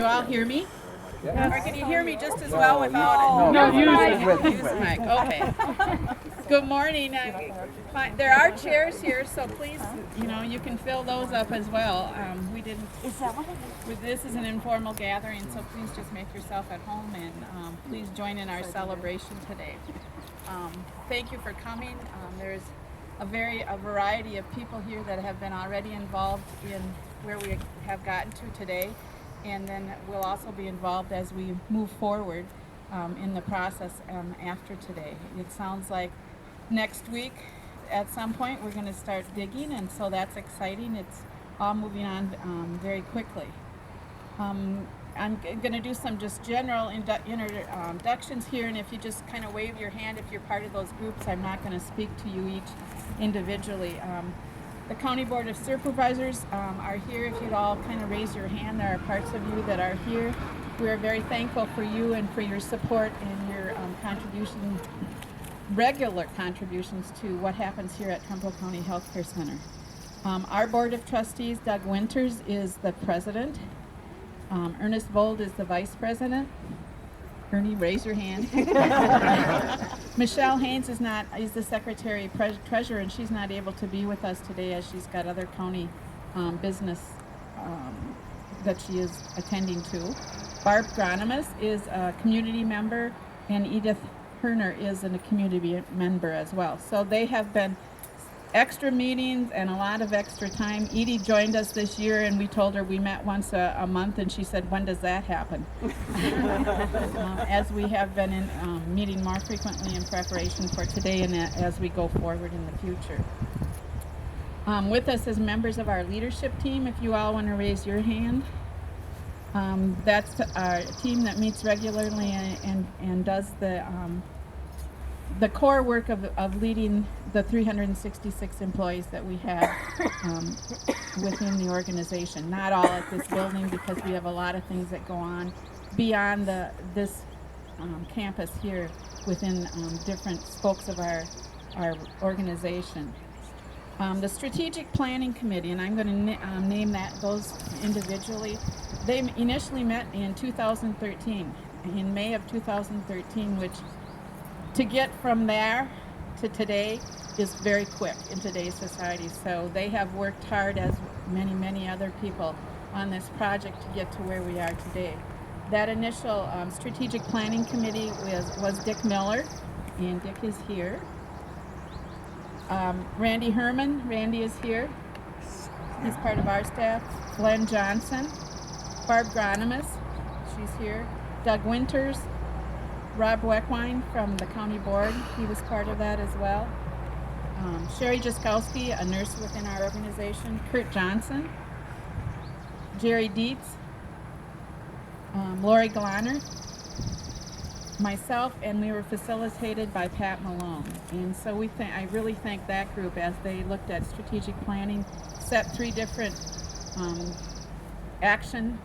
you all hear me? Or can you hear me just as well without it? No, Use the mic. Okay. Good morning. There are chairs here, so please, you can fill those up as well. We didn't. Is that what it is? This is an informal gathering, so please just make yourself at home and please join in our celebration today. Thank you for coming. There's a variety of people here that have been already involved in where we have gotten to today, and then we'll also be involved as we move forward in the process after today. It sounds like next week at some point we're going to start digging, and so that's exciting. It's all moving on very quickly. I'm going to do some just general introductions here, and if you just kind of wave your hand if you're part of those groups, I'm not going to speak to you each individually. The County Board of Supervisors are here. If you'd all kind of raise your hand, there are parts of you that are here. We are very thankful for you and for your support and your regular contributions to what happens here at Trempealeau County Healthcare Center. Our Board of Trustees, Doug Winters is the president. Ernest Vold is the vice president. Ernie, raise your hand. Michelle Haynes is the secretary treasurer, and she's not able to be with us today as she's got other county business that she is attending to. Barb Gronimus is a community member, and Edith Herner is a community member as well. So they have been extra meetings and a lot of extra time. Edie joined us this year, and we told her we met once a month, and she said, when does that happen? As we have been meeting more frequently in preparation for today and as we go forward in the future. With us as members of our leadership team, if you all want to raise your hand. That's our team that meets regularly and does the core work of leading the 366 employees that we have within the organization. Not all at this building, because we have a lot of things that go on beyond this campus here within different spokes of our organization. The Strategic Planning Committee, and I'm going to name those individually. They initially met in 2013, in May of 2013, which to get from there to today is very quick in today's society. So they have worked hard, as many other people, on this project to get to where we are today. That initial Strategic Planning Committee was Dick Miller, and Dick is here. Randy Herman, Randy is here. He's part of our staff. Glenn Johnson, Barb Gronimus, she's here. Doug Winters, Rob Weckwine from the county board, he was part of that as well. Sherry Jaskowski, a nurse within our organization. Kurt Johnson, Jerry Dietz, Lori Glonner, myself, and we were facilitated by Pat Malone. And so I really thank that group as they looked at strategic planning, set 3 different action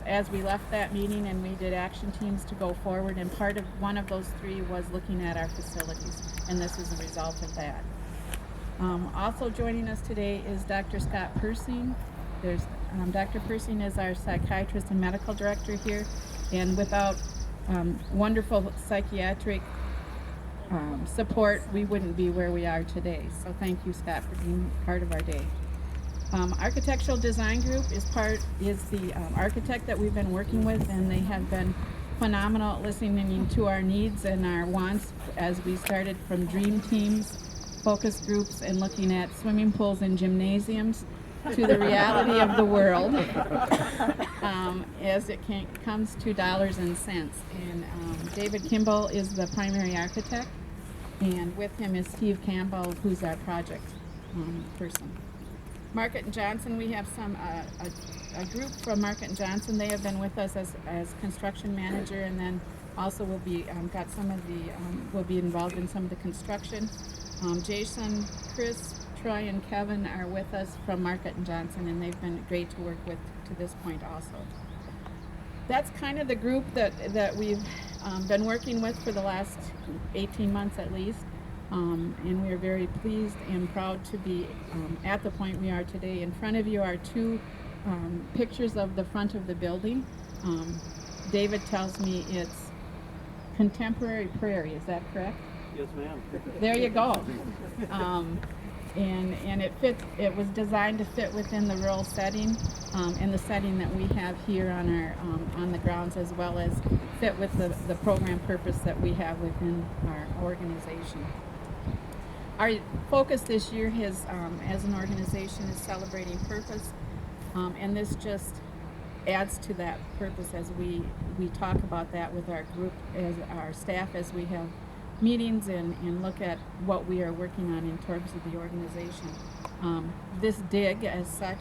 as we left that meeting, and we did action teams to go forward, and one of those 3 was looking at our facilities, and this is a result of that. Also joining us today is Dr. Scott Persing. Dr. Persing is our psychiatrist and medical director here, and without wonderful psychiatric support, we wouldn't be where we are today. So thank you, Scott, for being part of our day. Architectural Design Group is the architect that we've been working with, and they have been phenomenal at listening to our needs and our wants as we started from dream teams, focus groups, and looking at swimming pools and gymnasiums to the reality of the world as it comes to dollars and cents. And David Kimball is the primary architect, and with him is Steve Campbell, who's our project person. Market & Johnson, we have a group from Market & Johnson. They have been with us as construction manager, and then also will be involved in some of the construction. Jason, Chris, Troy, and Kevin are with us from Market & Johnson, and they've been great to work with to this point also. That's kind of the group that we've been working with for the last 18 months at least. And we are very pleased and proud to be at the point we are today. In front of you are 2 pictures of the front of the building. David tells me it's contemporary prairie. Is that correct? Yes, ma'am. There you go. And it fits. It was designed to fit within the rural setting and the setting that we have here on our on the grounds, as well as fit with the program purpose that we have within our organization. Our focus this year has, as an organization, is celebrating purpose, and this just adds to that purpose as we talk about that with our group, as our staff, as we have meetings and look at what we are working on in terms of the organization. This dig, as such,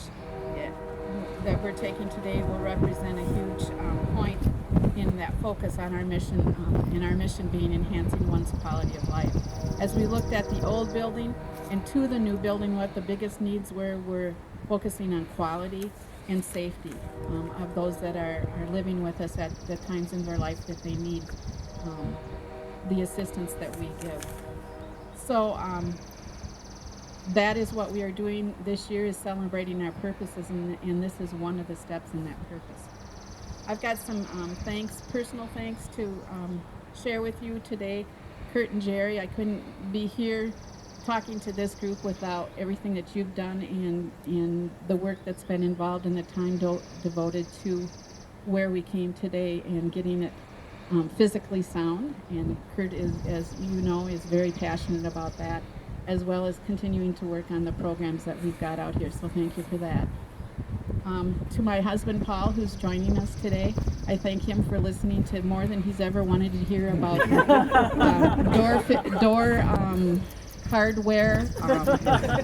that we're taking today will represent a huge point in that focus on our mission, and our mission being enhancing one's quality of life. As we looked at the old building and to the new building, what the biggest needs were, we're focusing on quality and safety of those that are living with us at the times in their life that they need the assistance that we give. So that is what we are doing this year, is celebrating our purposes, and this is one of the steps in that purpose. I've got some personal thanks to share with you today. Kurt and Jerry, I couldn't be here talking to this group without everything that you've done and the work that's been involved and the time devoted to where we came today and getting it physically sound. And Kurt is, as you know, is very passionate about that, as well as continuing to work on the programs that we've got out here. So thank you for that. To my husband, Paul, who's joining us today, I thank him for listening to more than he's ever wanted to hear about door hardware,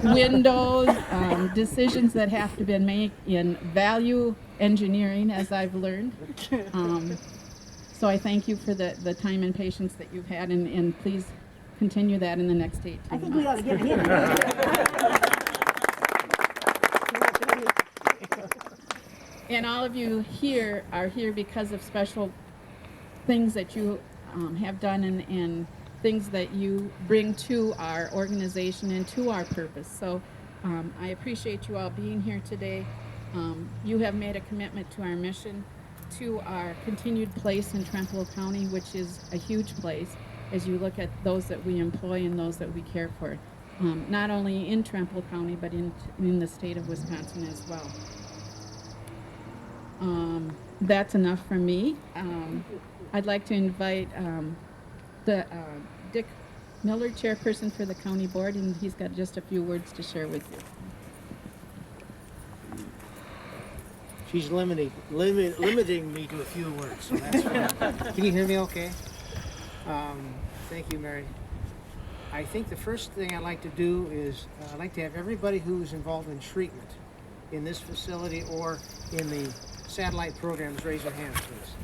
windows, decisions that have to be made in value engineering, as I've learned. So I thank you for the time and patience that you've had, and please continue that in the next 18 months. I think we ought to give him. And all of you here are here because of special things that you have done and things that you bring to our organization and to our purpose. So I appreciate you all being here today. You have made a commitment to our mission, to our continued place in Trempealeau County, which is a huge place as you look at those that we employ and those that we care for, not only in Trempealeau County, but in the state of Wisconsin as well. That's enough from me. I'd like to invite the Dick Miller, chairperson for the county board, and he's got just a few words to share with you. She's limiting me to a few words, so that's fine. Can you hear me okay? Thank you, Mary. I think the first thing I'd like to do is I'd like to have everybody who's involved in treatment in this facility or in the satellite programs raise their hands, please.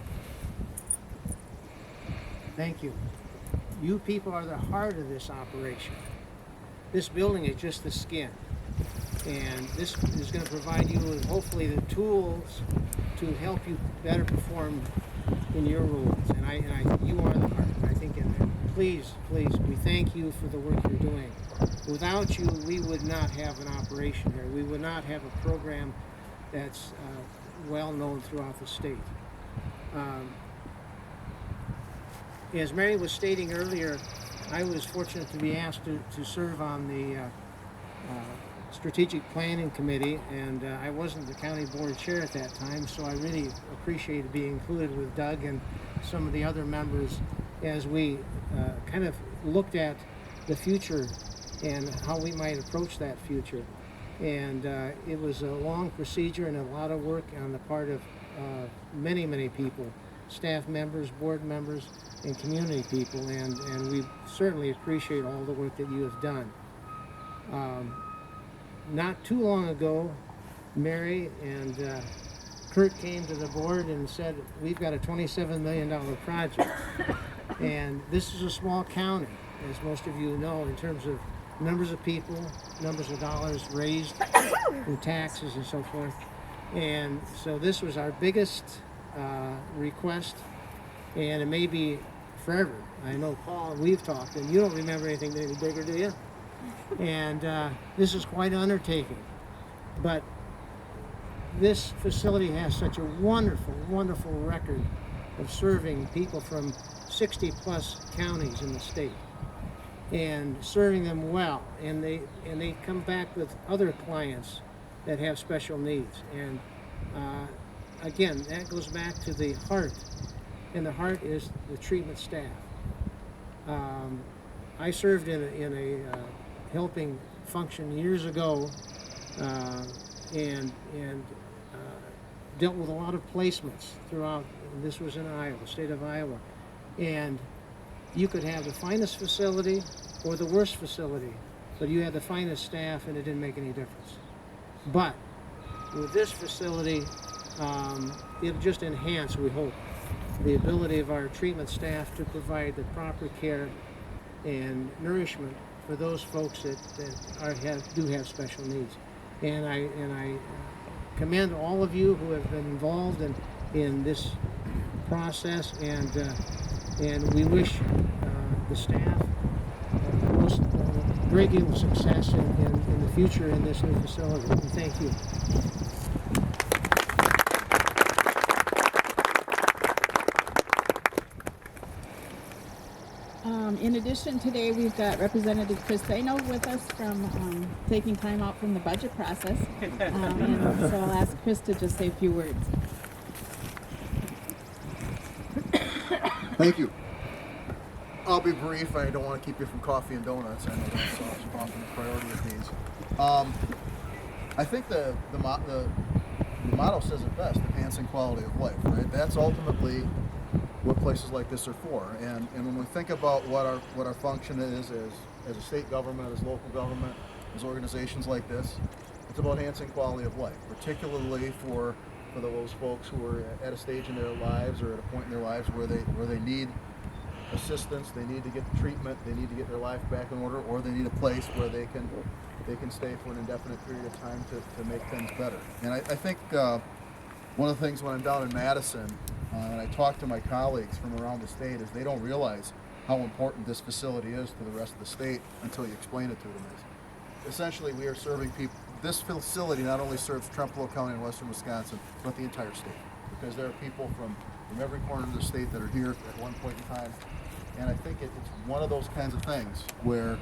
Thank you. You people are the heart of this operation. This building is just the skin. And this is going to provide you with hopefully the tools to help you better perform in your roles. And you are the heart, I think, in there. Please, we thank you for the work you're doing. Without you, we would not have an operation here. We would not have a program that's well known throughout the state. As Mary was stating earlier, I was fortunate to be asked to serve on the Strategic Planning Committee, and I wasn't the county board chair at that time, so I really appreciated being included with Doug and some of the other members as we kind of looked at the future and how we might approach that future. And it was a long procedure and a lot of work on the part of many people, staff members, board members, and community people, and we certainly appreciate all the work that you have done. Not too long ago, Mary and Kurt came to the board and said, we've got a $27 million project. And this is a small county, as most of you know, in terms of numbers of people, numbers of dollars raised in taxes and so forth. And so this was our biggest request, and it may be forever. I know, Paul, we've talked, and you don't remember anything any bigger, do you? And this is quite an undertaking. But this facility has such a wonderful, wonderful record of serving people from 60 plus counties in the state and serving them well, and they come back with other clients that have special needs. And again, that goes back to the heart, and the heart is the treatment staff. I served in a helping function years ago, and dealt with a lot of placements throughout. This was in Iowa, state of Iowa, and you could have the finest facility or the worst facility, but you had the finest staff, and it didn't make any difference. But with this facility, it'll just enhance, we hope, the ability of our treatment staff to provide the proper care and nourishment for those folks that do have special needs. And I commend all of you who have been involved in this process, and we wish the staff a great deal of success in the future in this new facility. And thank you. In addition, today we've got Representative Chris Saino with us from taking time out from the budget process. And so I'll ask Chris to just say a few words. Thank you. I'll be brief. I don't want to keep you from coffee and donuts. I know that's often a priority of these. I think the motto says it best: enhancing quality of life. Right. That's ultimately what places like this are for. And when we think about what our function is as a state government, as local government, as organizations like this, it's about enhancing quality of life, particularly for those folks who are at a stage in their lives or at a point in their lives where they need assistance, they need to get the treatment, they need to get their life back in order, or they need a place where they can stay for an indefinite period of time to make things better. And I think one of the things when I'm down in Madison, and I talk to my colleagues from around the state, is they don't realize how important this facility is to the rest of the state until you explain it to them. Essentially, we are serving people. This facility not only serves Trempealeau County in western Wisconsin, but the entire state, because there are people from every corner of the state that are here at one point in time. And I think it's one of those kinds of things where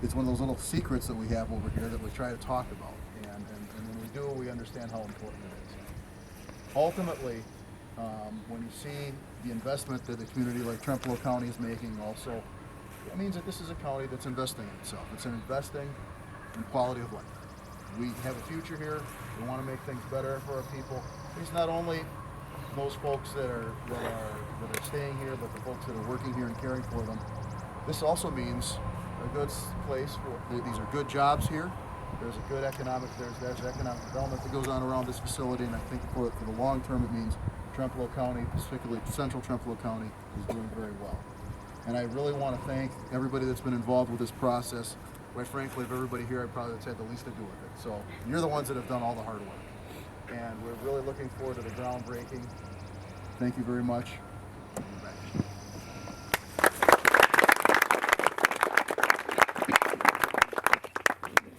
it's one of those little secrets that we have over here that we try to talk about. And when we do, we understand how important it is. Ultimately, when you see the investment that the community like Trempealeau County is making also, it means that this is a county that's investing in itself. It's investing in quality of life. We have a future here. We want to make things better for our people. It's not only those folks that are staying here, but the folks that are working here and caring for them. This also means a good place for these are good jobs here. There's a good economic economic development that goes on around this facility, and I think for the long term it means Trempealeau County, particularly central Trempealeau County, is doing very well. And I really want to thank everybody that's been involved with this process. Quite frankly, of everybody here, I probably would say the least to do with it. So you're the ones that have done all the hard work. And we're really looking forward to the groundbreaking. Thank you very much.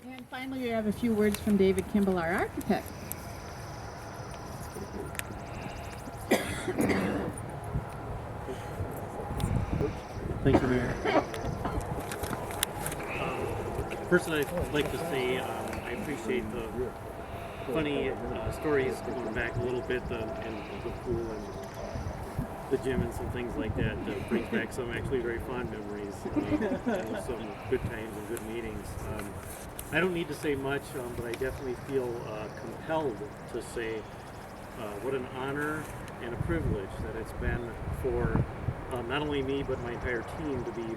And finally, we have a few words from David Kimball, our architect. Thank you, Mayor. First, I'd like to say I appreciate the funny stories going back a little bit, and the pool and the gym and some things like that. Brings back some actually very fond memories and some good times and good meetings. I don't need to say much, but I definitely feel compelled to say what an honor and a privilege that it's been for not only me but my entire team to be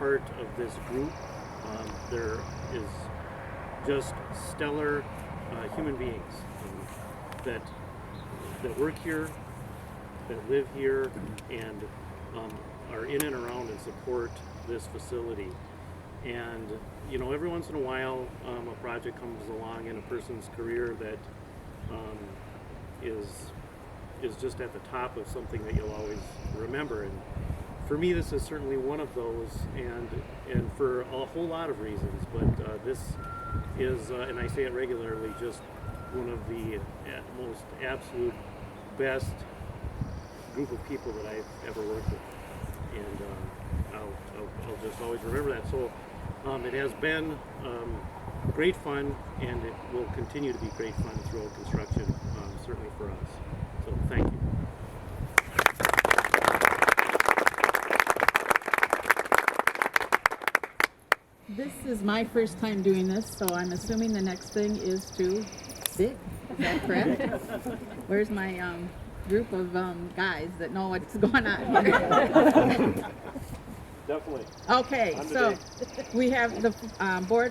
part of this group. There is just stellar human beings that work here, that live here, and are in and around and support this facility. And you know, every once in a while, a project comes along in a person's career that is just at the top of something that you'll always remember. And for me, this is certainly one of those, and for a whole lot of reasons. But this is, and I say it regularly, just one of the most absolute best group of people that I've ever worked with, and I'll just always remember that. So it has been great fun, and it will continue to be great fun throughout construction, certainly for us. So thank you. This is my first time doing this, so I'm assuming the next thing is to dig. Is that correct? Where's my group of guys that know what's going on here? Definitely. Okay, so we have the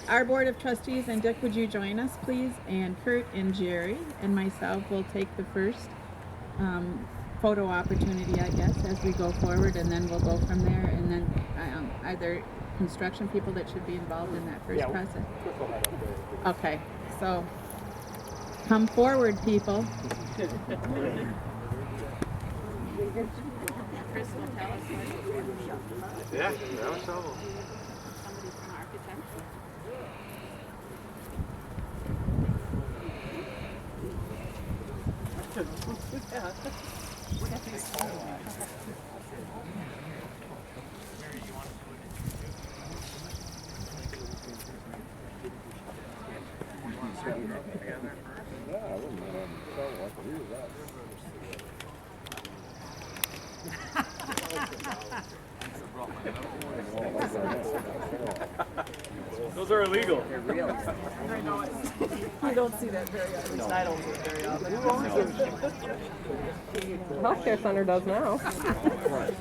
our board of trustees, and Dick, would you join us, please? And Kurt and Jerry and myself will take the first photo opportunity, I guess, as we go forward, and then we'll go from there. And then are there construction people that should be involved in that first process? Okay, so come forward, people. Chris will tell us what. Yeah, that was trouble. Somebody from architecture. Those are illegal. You don't see that very often. At least I don't see it very often. Who owns it? The healthcare center does now. Right.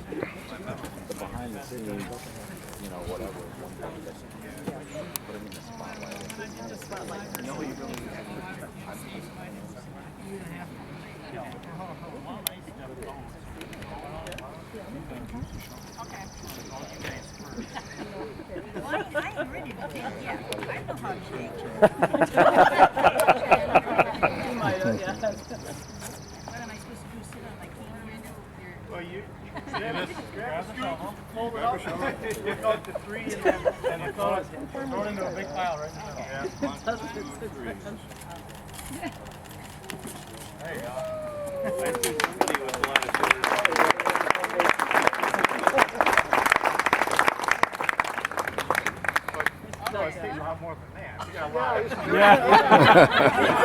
The behind the scenes, you know, whatever. Put him in the spotlight. No, you really I am ready to take, yeah, I know how to take. You might have, yeah. What am I supposed to do, sit on my cane? Well, you grab the shovel, fold it up, look out to three, and then throw it into a big pile right in the middle. Yeah, 1, 2, 3. There you go. I see somebody with a lot of shoulders. I think a lot more than that. You got a lot.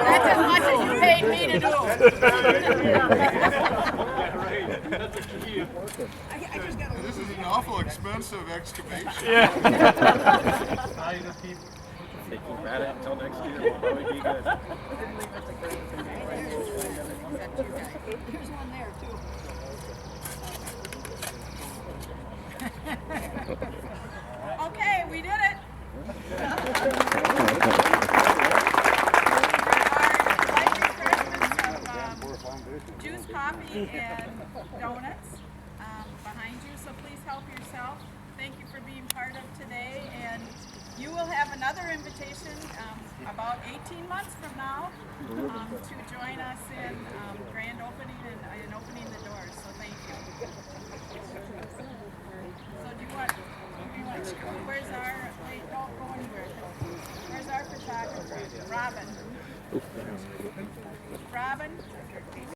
That's as much as you paid me to do. That's a key. This is an awful expensive excavation. Now you just keep. They keep at it until next year. We'll probably be good. Here's one there, too. Okay, we did it. Juice, coffee, and donuts behind you, so please help yourself. Thank you for being part of today, and you will have another invitation about 18 months from now to join us in grand opening and opening the doors, so thank you. So do you want, where's our, wait, don't go anywhere. Where's our photographer? Robin. Robin,